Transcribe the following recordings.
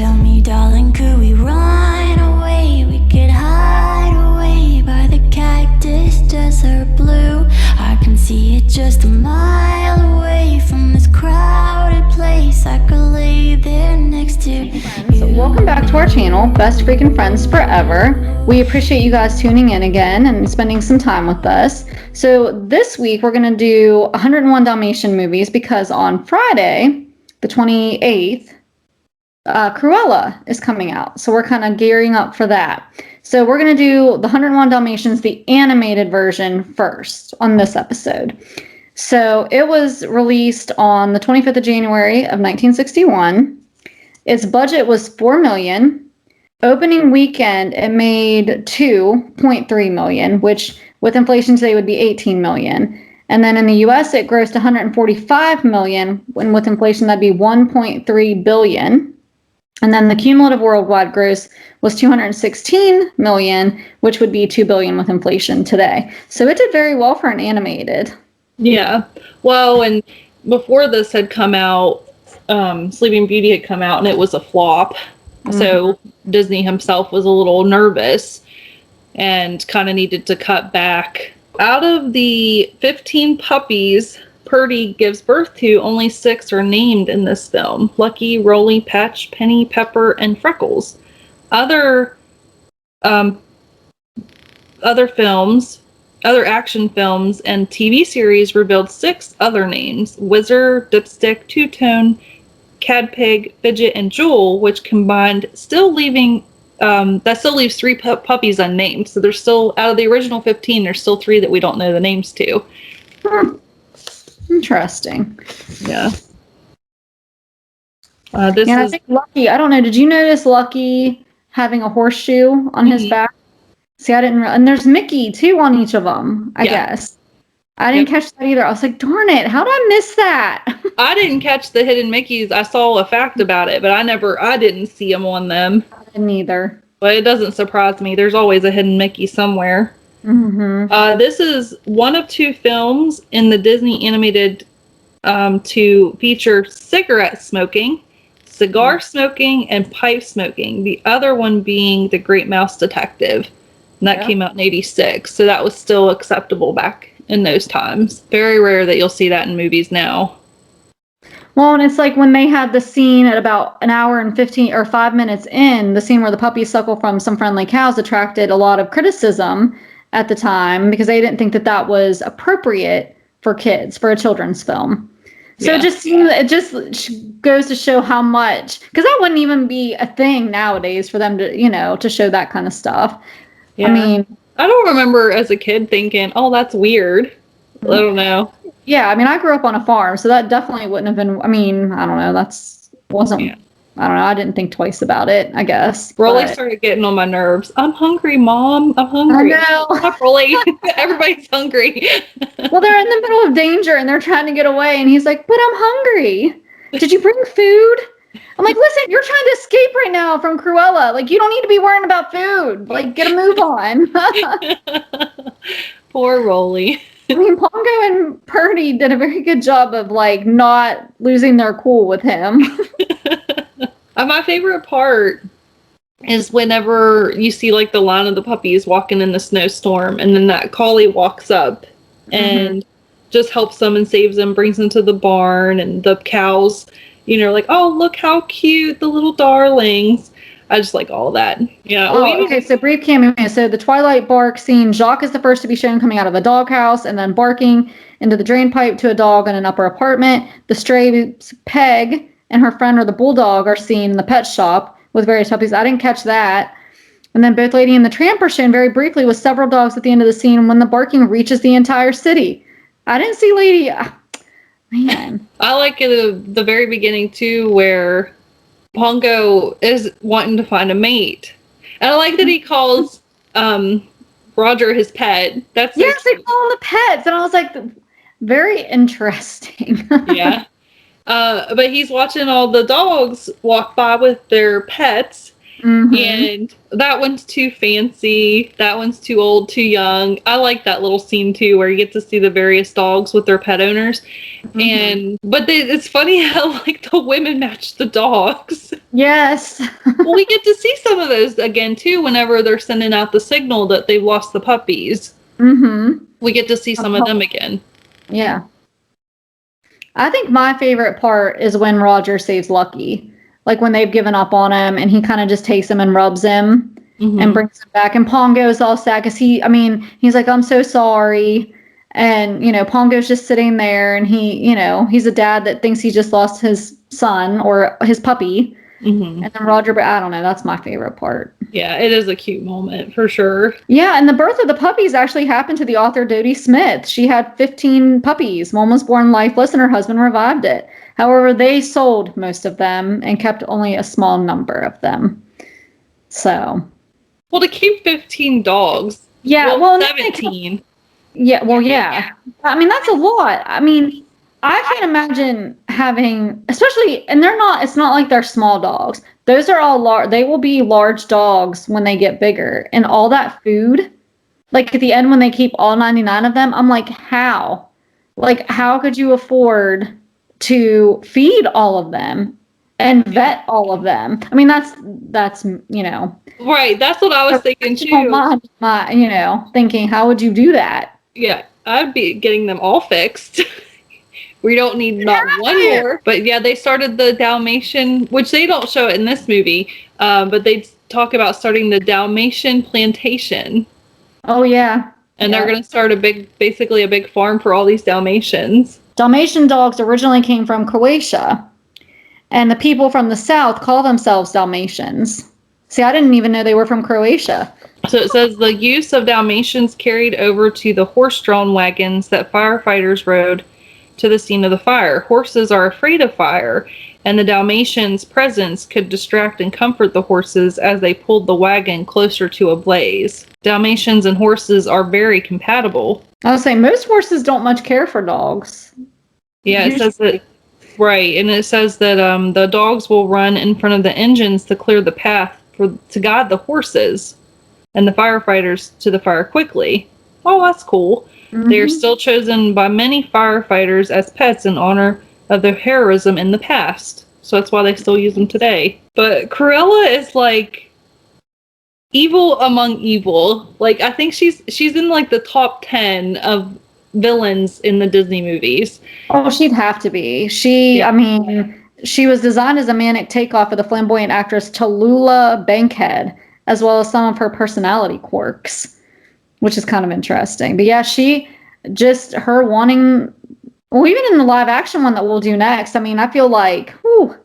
Tell me, darling, could we run away? We could hide away by the cactus desert blue. I can see it just a mile away from this crowded place. I could lay there next to you. So welcome back to our channel, Best Freaking Friends Forever. We appreciate you guys tuning in again and spending some time with us. So this week we're going to do 101 Dalmatian movies because on Friday, the 28th, Cruella is coming out. So we're kind of gearing up for that. So we're going to do the 101 Dalmatians, the animated version first on this episode. So it was released on the 25th of January of 1961. Its budget was $4 million. Opening weekend, it made $2.3 million, which with inflation today would be $18 million. And then in the US, it grossed $145 million, and with inflation, that'd be $1.3 billion. And then the cumulative worldwide gross was $216 million, which would be $2 billion with inflation today. So it did very well for an animated. Yeah. Well, and before this had come out, Sleeping Beauty had come out, and it was a flop. Mm-hmm. So Disney himself was a little nervous and kind of needed to cut back. Out of the 15 puppies Purdy gives birth to, only 6 are named in this film: Lucky, Rolly, Patch, Penny, Pepper, and Freckles. Other action films and TV series revealed 6 other names: Whizzer, Dipstick, Two-Tone, Cadpig, Fidget, and Jewel, which combined still leaves 3 puppies unnamed. So there's still, out of the original 15, there's still 3 that we don't know the names to. Interesting. Yeah. I think Lucky, I don't know, did you notice Lucky having a horseshoe on his back? See, I didn't and there's Mickey too on each of them, I guess. I didn't catch that either. I was like, darn it, how did I miss that? I didn't catch the hidden Mickeys. I saw a fact about it, but I didn't see them on them. I didn't either. But it doesn't surprise me. There's always a hidden Mickey somewhere. Mm-hmm. This is one of 2 films in the Disney animated to feature cigarette smoking, cigar smoking, and pipe smoking. The other one being The Great Mouse Detective. And that came out in 1986. So that was still acceptable back in those times. Very rare that you'll see that in movies now. Well, and it's like when they had the scene at about an hour and 15 or 5 minutes in, the scene where the puppies suckle from some friendly cows attracted a lot of criticism at the time because they didn't think that that was appropriate for kids, for a children's film. So it just goes to show how much, because that wouldn't even be a thing nowadays for them to, to show that kind of stuff. Yeah. I mean, I don't remember as a kid thinking, oh, that's weird. I don't know. Yeah, I mean, I grew up on a farm, so that definitely wouldn't have been, I mean, I don't know, I don't know, I didn't think twice about it, I guess. Rolly started getting on my nerves. I'm hungry, Mom. I'm hungry. I know. Stop, Rolly. Everybody's hungry. Well, they're in the middle of danger, and they're trying to get away, and he's like, but I'm hungry. Did you bring food? I'm like, listen, you're trying to escape right now from Cruella. Like, you don't need to be worrying about food. Like, get a move on. Poor Rolly. I mean, Pongo and Purdy did a very good job of, like, not losing their cool with him. My favorite part is whenever you see, like, the line of the puppies walking in the snowstorm, and then that collie walks up and just helps them and saves them, brings them to the barn, and the cows, like, oh, look how cute, the little darlings. I just like all that. Yeah. Okay, so brief cameo. So the Twilight bark scene, Jacques is the first to be shown coming out of a doghouse and then barking into the drain pipe to a dog in an upper apartment. The stray Peg and her friend or the bulldog are seen in the pet shop with various puppies. I didn't catch that. And then both Lady and the Tramp are shown very briefly with several dogs at the end of the scene when the barking reaches the entire city. I didn't see Lady. Man. I like it at the very beginning too, where Pongo is wanting to find a mate. And I like that he calls Roger his pet. That's they call them the pets. And I was like, very interesting. Yeah. But he's watching all the dogs walk by with their pets. And that one's too fancy. That one's too old, too young. I like that little scene too, where you get to see the various dogs with their pet owners. But it's funny how like the women match the dogs. Yes. Well, we get to see some of those again too whenever they're sending out the signal that they've lost the puppies. We get to see some of them again. Yeah. I think my favorite part is when Roger saves Lucky. Like when they've given up on him and he kind of just takes him and rubs him and brings him back. And Pongo's all sad because he's like, I'm so sorry. And, Pongo's just sitting there and he's a dad that thinks he just lost his son or his puppy. And then Roger, but I don't know. That's my favorite part. Yeah, it is a cute moment for sure. Yeah, and the birth of the puppies actually happened to the author Dodie Smith. She had 15 puppies. One was born lifeless and her husband revived it. However, they sold most of them and kept only a small number of them. So. Well, to keep 15 dogs. Yeah, 17. Yeah, well, yeah. I mean, that's a lot. I mean, I can't imagine having, especially, and it's not like they're small dogs. Those are all large. They will be large dogs when they get bigger. And all that food, like at the end when they keep all 99 of them, I'm like, how? Like, how could you afford to feed all of them and vet all of them? I mean, that's Right, that's what I was thinking too. Thinking, how would you do that? Yeah, I'd be getting them all fixed. We don't need not one more. But yeah, they started the Dalmatian, which they don't show it in this movie, but they talk about starting the Dalmatian plantation. Oh, yeah. And they're going to start basically a big farm for all these Dalmatians. Dalmatian dogs originally came from Croatia, and the people from the south call themselves Dalmatians. See, I didn't even know they were from Croatia. So it says the use of Dalmatians carried over to the horse-drawn wagons that firefighters rode to the scene of the fire. Horses are afraid of fire, and the Dalmatians' presence could distract and comfort the horses as they pulled the wagon closer to a blaze. Dalmatians and horses are very compatible. I was saying, most horses don't much care for dogs. Yeah, it says that, right, and it says that the dogs will run in front of the engines to clear the path to guide the horses and the firefighters to the fire quickly. Oh, that's cool. They are still chosen by many firefighters as pets in honor of their heroism in the past. So that's why they still use them today. But Cruella is like evil among evil. Like, I think she's in like the top 10 of villains in the Disney movies. Oh, she'd have to be. She was designed as a manic takeoff of the flamboyant actress Tallulah Bankhead, as well as some of her personality quirks, which is kind of interesting. But yeah, her wanting, well, even in the live action one that we'll do next, I mean, I feel like, whew.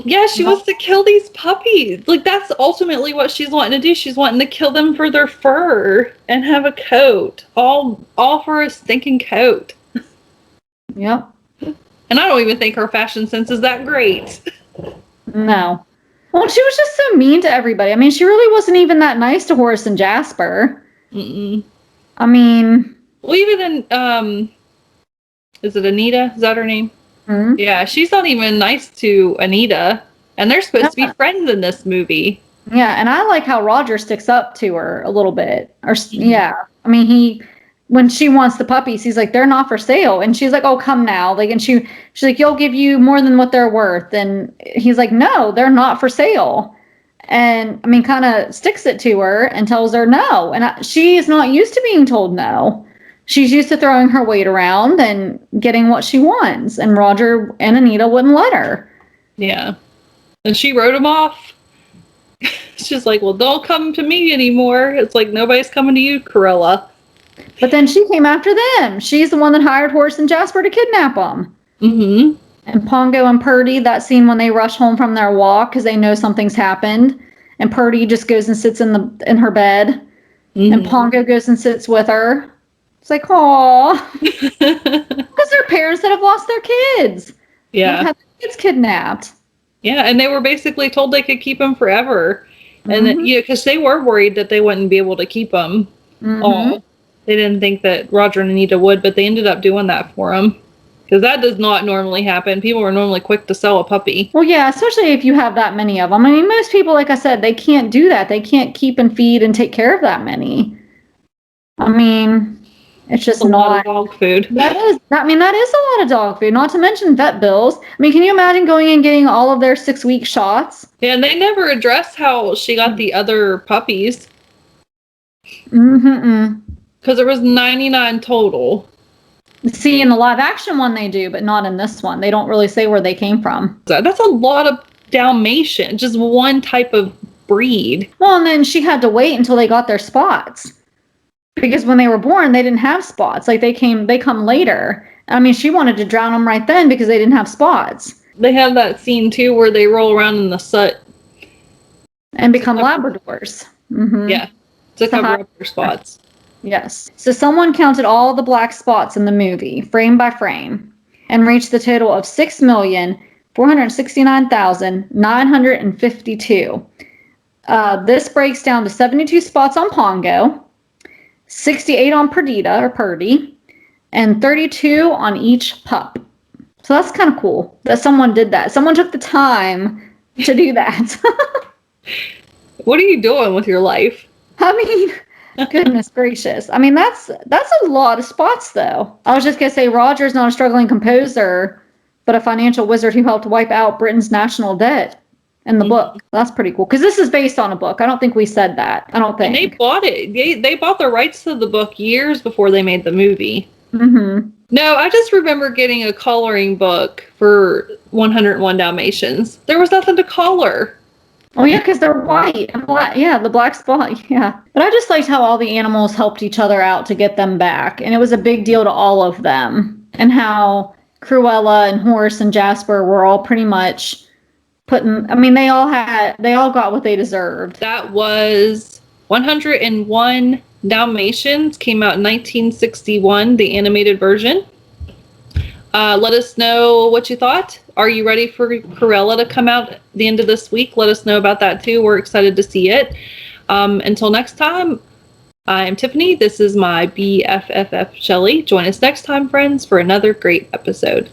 Yeah, she wants to kill these puppies. Like, that's ultimately what she's wanting to do. She's wanting to kill them for their fur and have a coat. All for a stinking coat. Yep. And I don't even think her fashion sense is that great. No. Well, she was just so mean to everybody. I mean, she really wasn't even that nice to Horace and Jasper. I mean... Well, even in, is it Anita? Is that her name? Yeah, she's not even nice to Anita. And they're supposed to be friends in this movie. Yeah, and I like how Roger sticks up to her a little bit. Yeah. I mean, when she wants the puppies, he's like, they're not for sale. And she's like, oh, come now. Like, and she's like, you'll give you more than what they're worth. And he's like, no, they're not for sale. And I mean, kind of sticks it to her and tells her no. And she is not used to being told no. She's used to throwing her weight around and getting what she wants. And Roger and Anita wouldn't let her. Yeah. And she wrote him off. She's like, well, don't come to me anymore. It's like, nobody's coming to you, Cruella. But then she came after them. She's the one that hired Horace and Jasper to kidnap them. And Pongo and Purdy, that scene when they rush home from their walk because they know something's happened. And Purdy just goes and sits in her bed. And Pongo goes and sits with her. It's like, aw. Because they're parents that have lost their kids. Yeah. They've had their kids kidnapped. Yeah, and they were basically told they could keep them forever. And then, because they were worried that they wouldn't be able to keep them all. They didn't think that Roger and Anita would, but they ended up doing that for them. Because that does not normally happen. People are normally quick to sell a puppy. Well, yeah, especially if you have that many of them. I mean, most people, like I said, they can't do that. They can't keep and feed and take care of that many. I mean, it's just a lot of dog food. That is a lot of dog food, not to mention vet bills. I mean, can you imagine going and getting all of their 6-week shots? Yeah, and they never addressed how she got the other puppies. Because there was 99 total. See, in the live action one they do, but not in this one. They don't really say where they came from. That's a lot of Dalmatian, just one type of breed. Well, and then she had to wait until they got their spots. Because when they were born, they didn't have spots. Like they come later. I mean, she wanted to drown them right then because they didn't have spots. They have that scene too where they roll around in the soot. And become Labradors. Yeah, to cover up their spots. Yes. So someone counted all the black spots in the movie, frame by frame, and reached the total of 6,469,952. This breaks down to 72 spots on Pongo, 68 on Purdy, and 32 on each pup. So that's kind of cool that someone did that. Someone took the time to do that. What are you doing with your life? I mean... Goodness gracious. I mean, that's a lot of spots, though. I was just going to say Roger's not a struggling composer, but a financial wizard who helped wipe out Britain's national debt in the book. That's pretty cool. Because this is based on a book. I don't think we said that. I don't think. And they bought it. They bought the rights to the book years before they made the movie. No, I just remember getting a coloring book for 101 Dalmatians. There was nothing to color. Oh, yeah, because they're white and black. Yeah, the black spot. Yeah. But I just liked how all the animals helped each other out to get them back. And it was a big deal to all of them. And how Cruella and Horace and Jasper were all pretty much putting... I mean, they all got what they deserved. That was 101 Dalmatians. Came out in 1961, the animated version. Let us know what you thought. Are you ready for Cruella to come out the end of this week? Let us know about that too. We're excited to see it. Until next time, I'm Tiffany. This is my BFFF Shelley. Join us next time, friends, for another great episode.